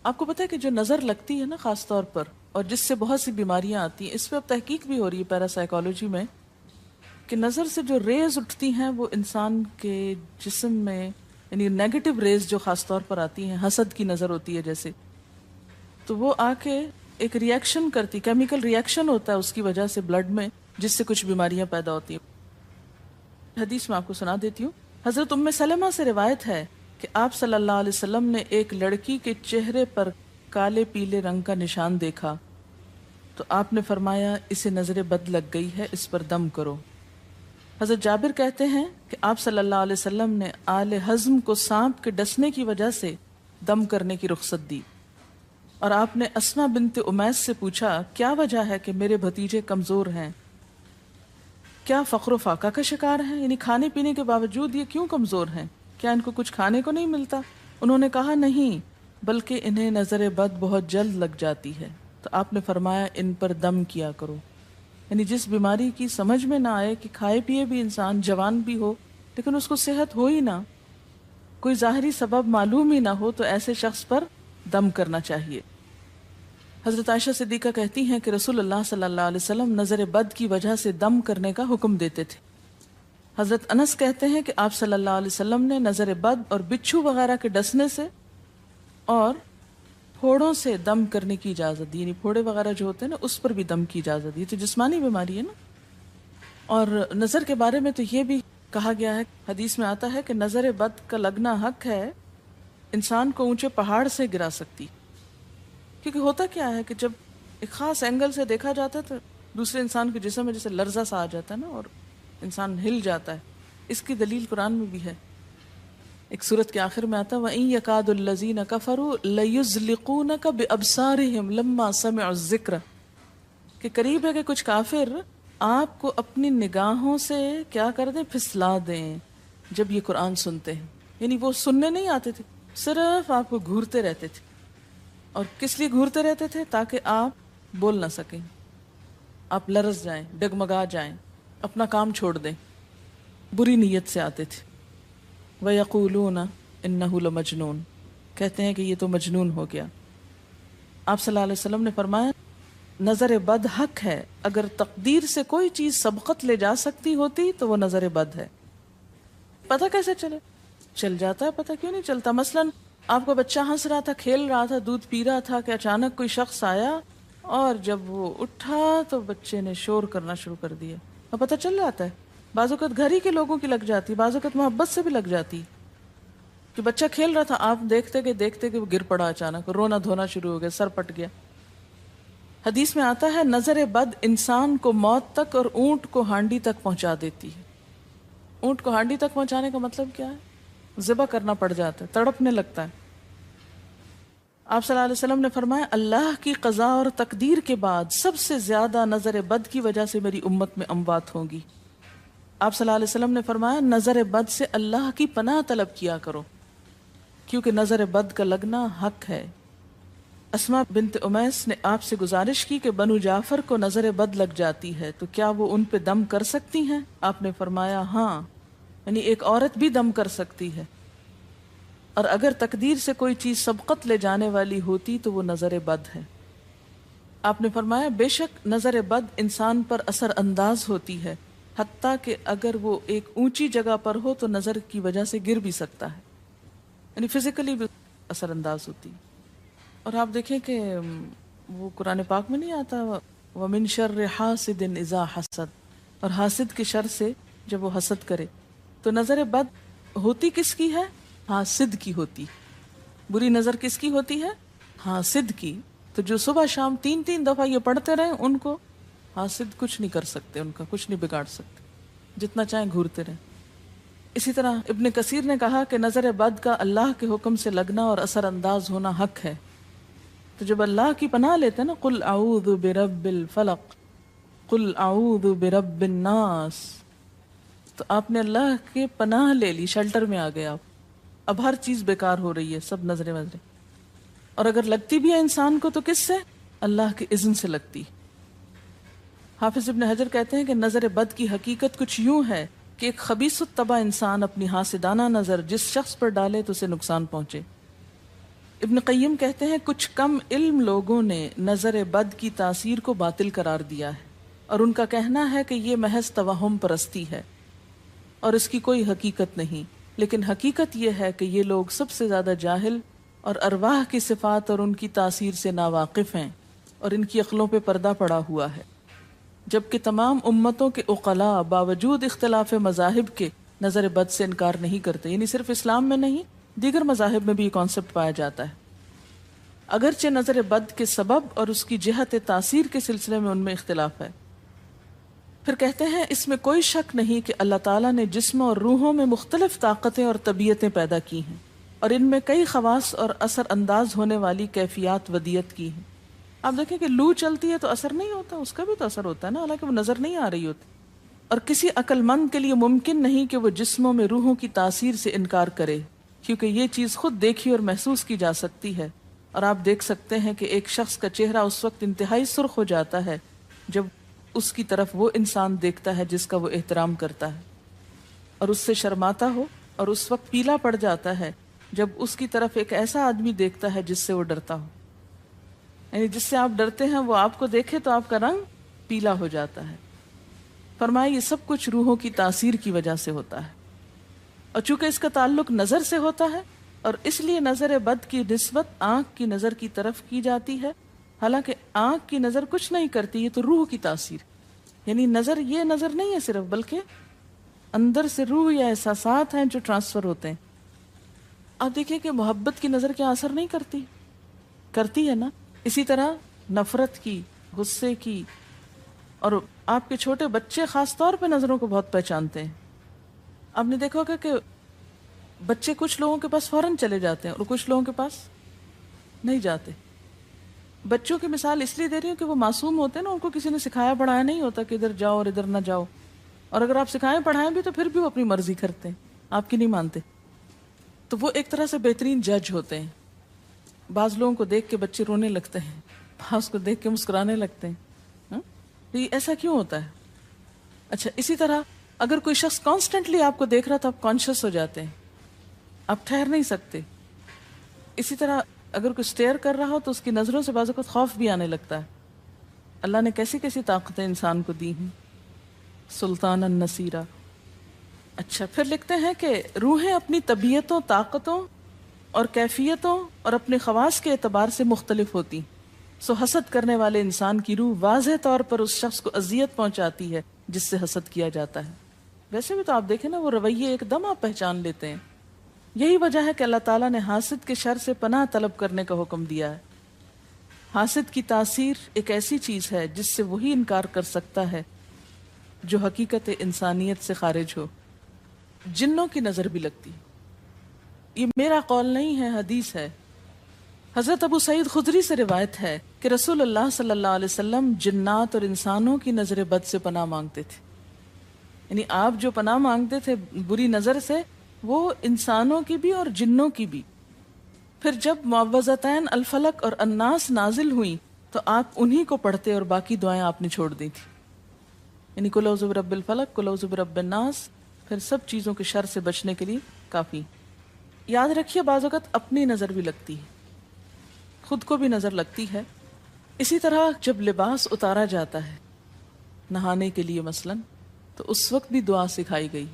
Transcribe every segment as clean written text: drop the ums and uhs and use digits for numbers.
آپ کو پتا ہے کہ جو نظر لگتی ہے نا خاص طور پر، اور جس سے بہت سی بیماریاں آتی ہیں، اس پہ اب تحقیق بھی ہو رہی ہے پیراسائیکالوجی میں، کہ نظر سے جو ریز اٹھتی ہیں وہ انسان کے جسم میں، یعنی نیگیٹو ریز جو خاص طور پر آتی ہیں، حسد کی نظر ہوتی ہے جیسے، تو وہ آ کے ایک ریئیکشن کرتی، کیمیکل ریئیکشن ہوتا ہے اس کی وجہ سے بلڈ میں، جس سے کچھ بیماریاں پیدا ہوتی ہیں۔ حدیث میں آپ کو سنا دیتی ہوں۔ حضرت ام سلمہ سے روایت ہے کہ آپ صلی اللہ علیہ وسلم نے ایک لڑکی کے چہرے پر کالے پیلے رنگ کا نشان دیکھا تو آپ نے فرمایا اسے نظر بد لگ گئی ہے، اس پر دم کرو۔ حضرت جابر کہتے ہیں کہ آپ صلی اللہ علیہ وسلم نے آل حزم کو سانپ کے ڈسنے کی وجہ سے دم کرنے کی رخصت دی، اور آپ نے اسما بنت امیس سے پوچھا کیا وجہ ہے کہ میرے بھتیجے کمزور ہیں، کیا فقر و فاقہ کا شکار ہیں، یعنی کھانے پینے کے باوجود یہ کیوں کمزور ہیں، کیا ان کو کچھ کھانے کو نہیں ملتا؟ انہوں نے کہا نہیں، بلکہ انہیں نظر بد بہت جلد لگ جاتی ہے، تو آپ نے فرمایا ان پر دم کیا کرو۔ یعنی جس بیماری کی سمجھ میں نہ آئے کہ کھائے پیے بھی انسان جوان بھی ہو لیکن اس کو صحت ہو ہی نہ، کوئی ظاہری سبب معلوم ہی نہ ہو، تو ایسے شخص پر دم کرنا چاہیے۔ حضرت عائشہ صدیقہ کہتی ہیں کہ رسول اللہ صلی اللہ علیہ وسلم نظر بد کی وجہ سے دم کرنے کا حکم دیتے تھے۔ حضرت انس کہتے ہیں کہ آپ صلی اللہ علیہ وسلم نے نظر بد اور بچھو وغیرہ کے ڈسنے سے اور پھوڑوں سے دم کرنے کی اجازت دی، یعنی پھوڑے وغیرہ جو ہوتے ہیں نا اس پر بھی دم کی اجازت دی، تو جسمانی بیماری ہے نا۔ اور نظر کے بارے میں تو یہ بھی کہا گیا ہے، حدیث میں آتا ہے کہ نظر بد کا لگنا حق ہے، انسان کو اونچے پہاڑ سے گرا سکتی، کیونکہ ہوتا کیا ہے کہ جب ایک خاص اینگل سے دیکھا جاتا ہے تو دوسرے انسان کے جسم میں جیسے لرزہ سا آ جاتا ہے نا، اور انسان ہل جاتا ہے۔ اس کی دلیل قرآن میں بھی ہے، ایک سورت کے آخر میں آتا ہے وَإِن يَكَادُ الَّذِينَ كَفَرُوا لَيُزْلِقُونَكَ بِأَبْصَارِهِمْ لَمَّا سَمِعُوا الذِّكْرَ، کہ قریب ہے کہ کچھ کافر آپ کو اپنی نگاہوں سے کیا کر دیں، پھسلا دیں جب یہ قرآن سنتے ہیں، یعنی وہ سننے نہیں آتے تھے، صرف آپ کو گھورتے رہتے تھے۔ اور کس لیے گھورتے رہتے تھے؟ تاکہ آپ بول نہ سکیں، آپ لرز جائیں، ڈگمگا جائیں، اپنا کام چھوڑ دیں، بری نیت سے آتے تھے۔ وَيَقُولُونَ إِنَّهُ لَمَجْنُونَ، کہتے ہیں کہ یہ تو مجنون ہو گیا۔ آپ صلی اللہ علیہ وسلم نے فرمایا نظر بد حق ہے، اگر تقدیر سے کوئی چیز سبقت لے جا سکتی ہوتی تو وہ نظر بد ہے۔ پتہ کیسے چلے؟ چل جاتا ہے، پتہ کیوں نہیں چلتا؟ مثلاً آپ کا بچہ ہنس رہا تھا، کھیل رہا تھا، دودھ پی رہا تھا، کہ اچانک کوئی شخص آیا اور جب وہ اٹھا تو بچے نے شور کرنا شروع کر دیا، اور پتہ چل جاتا ہے۔ بعض اوقات گھر ہی کے لوگوں کی لگ جاتی، بعض اوقات محبت سے بھی لگ جاتی، کہ بچہ کھیل رہا تھا، آپ دیکھتے کہ وہ گر پڑا، اچانک رونا دھونا شروع ہو گیا، سر پٹ گیا۔ حدیث میں آتا ہے نظر بد انسان کو موت تک اور اونٹ کو ہانڈی تک پہنچا دیتی ہے۔ اونٹ کو ہانڈی تک پہنچانے کا مطلب کیا ہے؟ ذبح کرنا پڑ جاتا ہے، تڑپنے لگتا ہے۔ آپ صلی اللہ علیہ وسلم نے فرمایا اللہ کی قضاء اور تقدیر کے بعد سب سے زیادہ نظر بد کی وجہ سے میری امت میں اموات ہوں گی۔ آپ صلی اللہ علیہ وسلم نے فرمایا نظر بد سے اللہ کی پناہ طلب کیا کرو، کیونکہ نظر بد کا لگنا حق ہے۔ اسما بنت امیس نے آپ سے گزارش کی کہ بنو جعفر کو نظر بد لگ جاتی ہے تو کیا وہ ان پہ دم کر سکتی ہیں؟ آپ نے فرمایا ہاں، یعنی ایک عورت بھی دم کر سکتی ہے، اور اگر تقدیر سے کوئی چیز سبقت لے جانے والی ہوتی تو وہ نظر بد ہے۔ آپ نے فرمایا بے شک نظر بد انسان پر اثر انداز ہوتی ہے، حتیٰ کہ اگر وہ ایک اونچی جگہ پر ہو تو نظر کی وجہ سے گر بھی سکتا ہے، یعنی فزیکلی بھی اثر انداز ہوتی ہے۔ اور آپ دیکھیں کہ وہ قرآن پاک میں نہیں آتا وَمِن شَرِّ حَاسِدٍ إِذَا حَسَدَ، اور حاسد کی شر سے جب وہ حسد کرے، تو نظر بد ہوتی کس کی ہے؟ حاسد کی ہوتی۔ بری نظر کس کی ہوتی ہے؟ حاسد کی۔ تو جو صبح شام 3 دفعہ یہ پڑھتے رہیں ان کو حاسد کچھ نہیں کر سکتے، ان کا کچھ نہیں بگاڑ سکتے، جتنا چاہیں گھورتے رہیں۔ اسی طرح ابن کثیر نے کہا کہ نظر بد کا اللہ کے حکم سے لگنا اور اثر انداز ہونا حق ہے۔ تو جب اللہ کی پناہ لیتے ہیں نا قل اعوذ برب الفلق قل اعوذ برب الناس، تو آپ نے اللہ کے پناہ لے لی، شیلٹر میں آ گئے آپ۔ اب ہر چیز بیکار ہو رہی ہے، سب نظریں اور اگر لگتی بھی ہے انسان کو تو کس سے؟ اللہ کے اذن سے لگتی۔ حافظ ابن حجر کہتے ہیں کہ نظر بد کی حقیقت کچھ یوں ہے کہ ایک خبیث الطبع انسان اپنی حاسدانہ نظر جس شخص پر ڈالے تو اسے نقصان پہنچے۔ ابن قیم کہتے ہیں کچھ کم علم لوگوں نے نظر بد کی تاثیر کو باطل قرار دیا ہے اور ان کا کہنا ہے کہ یہ محض توہم پرستی ہے اور اس کی کوئی حقیقت نہیں، لیکن حقیقت یہ ہے کہ یہ لوگ سب سے زیادہ جاہل اور ارواح کی صفات اور ان کی تاثیر سے ناواقف ہیں اور ان کی عقلوں پہ پردہ پڑا ہوا ہے، جبکہ تمام امتوں کے عقلاء باوجود اختلاف مذاہب کے نظر بد سے انکار نہیں کرتے، یعنی صرف اسلام میں نہیں دیگر مذاہب میں بھی یہ کانسیپٹ پایا جاتا ہے، اگرچہ نظر بد کے سبب اور اس کی جہت تاثیر کے سلسلے میں ان میں اختلاف ہے۔ پھر کہتے ہیں اس میں کوئی شک نہیں کہ اللہ تعالیٰ نے جسموں اور روحوں میں مختلف طاقتیں اور طبیعتیں پیدا کی ہیں اور ان میں کئی خواص اور اثر انداز ہونے والی کیفیات ودیت کی ہیں۔ آپ دیکھیں کہ لو چلتی ہے تو اثر نہیں ہوتا، اس کا بھی تو اثر ہوتا ہے نا، حالانکہ وہ نظر نہیں آ رہی ہوتی، اور کسی عقل مند کے لیے ممکن نہیں کہ وہ جسموں میں روحوں کی تاثیر سے انکار کرے، کیونکہ یہ چیز خود دیکھی اور محسوس کی جا سکتی ہے، اور آپ دیکھ سکتے ہیں کہ ایک شخص کا چہرہ اس وقت انتہائی سرخ ہو جاتا ہے جب اس کی طرف وہ انسان دیکھتا ہے جس کا وہ احترام کرتا ہے، اور اس سے شرماتا ہو، اور اس وقت پیلا پڑ جاتا ہے جب اس کی طرف ایک ایسا آدمی دیکھتا ہے جس سے وہ ڈرتا ہو، یعنی جس سے آپ ڈرتے ہیں وہ آپ کو دیکھے تو آپ کا رنگ پیلا ہو جاتا ہے۔ فرمایا یہ سب کچھ روحوں کی تاثیر کی وجہ سے ہوتا ہے، اور چونکہ اس کا تعلق نظر سے ہوتا ہے اور اس لیے نظر بد کی نسبت آنکھ کی نظر کی طرف کی جاتی ہے، حالانکہ آنکھ کی نظر کچھ نہیں کرتی، یہ تو روح کی تاثیر، یعنی نظر یہ نظر نہیں ہے صرف، بلکہ اندر سے روح یا احساسات ہیں جو ٹرانسفر ہوتے ہیں۔ آپ دیکھیں کہ محبت کی نظر کیا اثر نہیں کرتی، کرتی ہے نا، اسی طرح نفرت کی، غصے کی، اور آپ کے چھوٹے بچے خاص طور پہ نظروں کو بہت پہچانتے ہیں۔ آپ نے دیکھا ہوگا کہ بچے کچھ لوگوں کے پاس فوراً چلے جاتے ہیں اور کچھ لوگوں کے پاس نہیں جاتے۔ بچوں کی مثال اس لیے دے رہی ہوں کہ وہ معصوم ہوتے ہیں نا، ان کو کسی نے سکھایا پڑھایا نہیں ہوتا کہ ادھر جاؤ اور ادھر نہ جاؤ، اور اگر آپ سکھائیں پڑھائیں بھی تو پھر بھی وہ اپنی مرضی کرتے ہیں، آپ کی نہیں مانتے، تو وہ ایک طرح سے بہترین جج ہوتے ہیں۔ بعض لوگوں کو دیکھ کے بچے رونے لگتے ہیں، بعض کو دیکھ کے مسکرانے لگتے ہیں، ہاں؟ تو یہ ایسا کیوں ہوتا ہے؟ اچھا، اسی طرح اگر کوئی شخص کانسٹنٹلی آپ کو دیکھ رہا تو آپ کانشیس ہو جاتے ہیں، آپ ٹھہر نہیں سکتے۔ اسی طرح اگر کوئی سٹیئر کر رہا ہو تو اس کی نظروں سے بعض اوقات خوف بھی آنے لگتا ہے۔ اللہ نے کیسی کیسی طاقتیں انسان کو دی ہیں، سلطان النصیرہ۔ اچھا، پھر لکھتے ہیں کہ روحیں اپنی طبیعتوں، طاقتوں اور کیفیتوں اور اپنے خواص کے اعتبار سے مختلف ہوتی، سو حسد کرنے والے انسان کی روح واضح طور پر اس شخص کو اذیت پہنچاتی ہے جس سے حسد کیا جاتا ہے۔ ویسے بھی تو آپ دیکھیں نا، وہ رویے ایک دم آپ پہچان لیتے ہیں۔ یہی وجہ ہے کہ اللہ تعالیٰ نے حاسد کے شر سے پناہ طلب کرنے کا حکم دیا ہے۔ حاسد کی تاثیر ایک ایسی چیز ہے جس سے وہی انکار کر سکتا ہے جو حقیقت انسانیت سے خارج ہو۔ جنوں کی نظر بھی لگتی، یہ میرا قول نہیں ہے، حدیث ہے۔ حضرت ابو سعید خدری سے روایت ہے کہ رسول اللہ صلی اللہ علیہ وسلم جنات اور انسانوں کی نظر بد سے پناہ مانگتے تھے، یعنی آپ جو پناہ مانگتے تھے بری نظر سے، وہ انسانوں کی بھی اور جنوں کی بھی۔ پھر جب معوذتین الفلق اور الناس نازل ہوئیں تو آپ انہی کو پڑھتے اور باقی دعائیں آپ نے چھوڑ دی تھی، یعنی قل اعوذ برب الفلق، قل اعوذ برب الناس، پھر سب چیزوں کے شر سے بچنے کے لیے کافی۔ یاد رکھیے بعض اوقات اپنی نظر بھی لگتی ہے، خود کو بھی نظر لگتی ہے۔ اسی طرح جب لباس اتارا جاتا ہے نہانے کے لیے مثلاً، تو اس وقت بھی دعا سکھائی گئی،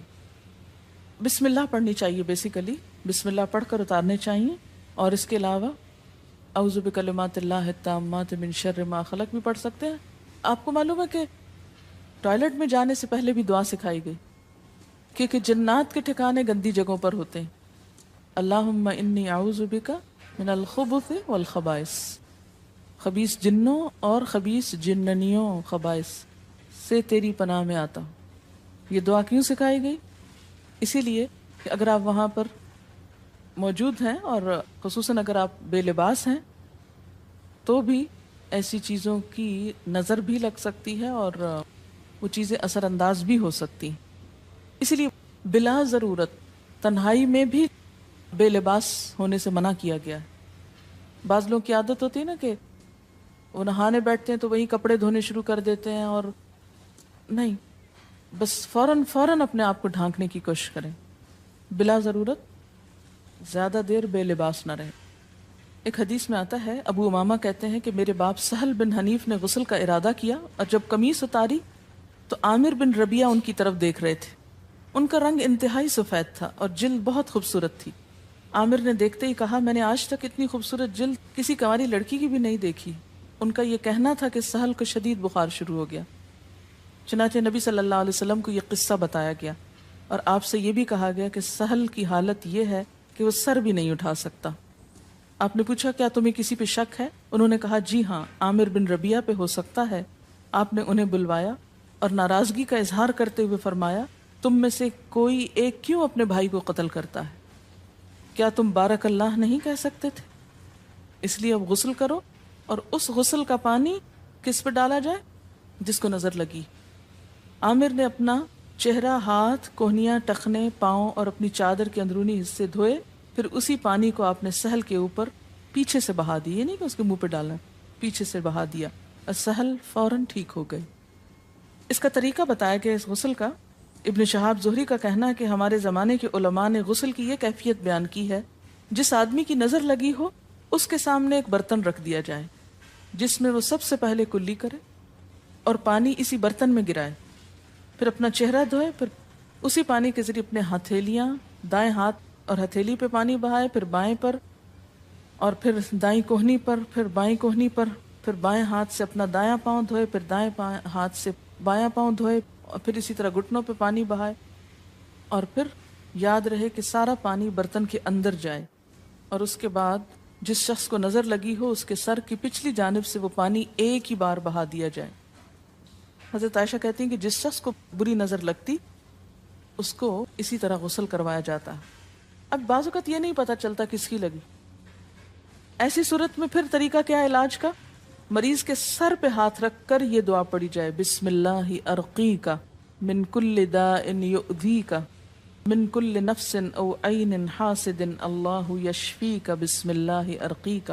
بسم اللہ پڑھنی چاہیے، بیسیکلی بسم اللہ پڑھ کر اتارنے چاہیے، اور اس کے علاوہ اعوذ بکلمات اللہ التامات من شر ما خلق بھی پڑھ سکتے ہیں۔ آپ کو معلوم ہے کہ ٹوائلٹ میں جانے سے پہلے بھی دعا سکھائی گئی، کیونکہ جنات کے ٹھکانے گندی جگہوں پر ہوتے ہیں۔ اللہم انی اعوذ بک من الخبث والخبائث، خبیث جنوں اور خبیث جننیوں، خبائث سے تیری پناہ میں آتا ہوں۔ یہ دعا کیوں سکھائی گئی؟ اسی لیے کہ اگر آپ وہاں پر موجود ہیں، اور خصوصاً اگر آپ بے لباس ہیں، تو بھی ایسی چیزوں کی نظر بھی لگ سکتی ہے اور وہ چیزیں اثر انداز بھی ہو سکتی ہیں۔ اسی لیے بلا ضرورت تنہائی میں بھی بے لباس ہونے سے منع کیا گیا ہے۔ بعض لوگ کی عادت ہوتی ہے نا کہ وہ نہانے بیٹھتے ہیں تو وہی کپڑے دھونے شروع کر دیتے ہیں، اور نہیں، بس فوراً اپنے آپ کو ڈھانکنے کی کوشش کریں، بلا ضرورت زیادہ دیر بے لباس نہ رہے۔ ایک حدیث میں آتا ہے، ابو امامہ کہتے ہیں کہ میرے باپ سہل بن حنیف نے غسل کا ارادہ کیا اور جب قمیص اتاری تو عامر بن ربیہ ان کی طرف دیکھ رہے تھے. ان کا رنگ انتہائی سفید تھا اور جلد بہت خوبصورت تھی. عامر نے دیکھتے ہی کہا، میں نے آج تک اتنی خوبصورت جلد کسی کنواری لڑکی کی بھی نہیں دیکھی. ان کا یہ کہنا تھا کہ سہل کو شدید بخار شروع ہو گیا. چنانچہ نبی صلی اللہ علیہ وسلم کو یہ قصہ بتایا گیا اور آپ سے یہ بھی کہا گیا کہ سہل کی حالت یہ ہے کہ وہ سر بھی نہیں اٹھا سکتا. آپ نے پوچھا، کیا تمہیں کسی پہ شک ہے؟ انہوں نے کہا، جی ہاں، عامر بن ربیہ پہ ہو سکتا ہے. آپ نے انہیں بلوایا اور ناراضگی کا اظہار کرتے ہوئے فرمایا، تم میں سے کوئی ایک کیوں اپنے بھائی کو قتل کرتا ہے؟ کیا تم بارک اللہ نہیں کہہ سکتے تھے؟ اس لیے اب غسل کرو، اور اس غسل کا پانی کس پہ ڈالا جائے؟ جس کو نظر لگی. عامر نے اپنا چہرہ، ہاتھ، کوہنیاں، ٹخنے، پاؤں اور اپنی چادر کے اندرونی حصے دھوئے. پھر اسی پانی کو آپ نے سہل کے اوپر پیچھے سے بہا دی، یہ نہیں کہ اس کے منہ پہ ڈالنا، پیچھے سے بہا دیا اور سہل فوراً ٹھیک ہو گئے. اس کا طریقہ بتایا گیا اس غسل کا. ابن شہاب زہری کا کہنا ہے کہ ہمارے زمانے کے علماء نے غسل کی یہ کیفیت بیان کی ہے، جس آدمی کی نظر لگی ہو اس کے سامنے ایک برتن رکھ دیا جائے جس میں وہ سب سے پہلے کلی کرے اور پانی اسی برتن میں گرائے، پھر اپنا چہرہ دھوئے، پھر اسی پانی کے ذریعے اپنے ہتھیلیاں، دائیں ہاتھ اور ہتھیلی پہ پانی بہائے، پھر بائیں پر اور پھر دائیں کوہنی پر، پھر بائیں کوہنی پر، پھر بائیں ہاتھ سے اپنا دایاں پاؤں دھوئے، پھر دائیں ہاتھ سے بایاں پاؤں دھوئے، اور پھر اسی طرح گھٹنوں پہ پانی بہائے. اور پھر یاد رہے کہ سارا پانی برتن کے اندر جائے، اور اس کے بعد جس شخص کو نظر لگی ہو اس کے سر کی پچھلی جانب سے وہ پانی ایک ہی بار بہا دیا جائے. حضرت عائشہ کہتی ہیں کہ جس شخص کو بری نظر لگتی اس کو اسی طرح غسل کروایا جاتا. اب بعض اوقات یہ نہیں پتا چلتا کس کی لگی. ایسی صورت میں پھر طریقہ کیا ہے علاج کا؟ مریض کے سر پہ ہاتھ رکھ کر یہ دعا پڑھی جائے، بسم اللہ ارقیک من کل داء یؤذیک من کل نفس او عین حاسد اللہ یشفیک بسم اللہ ارقیک.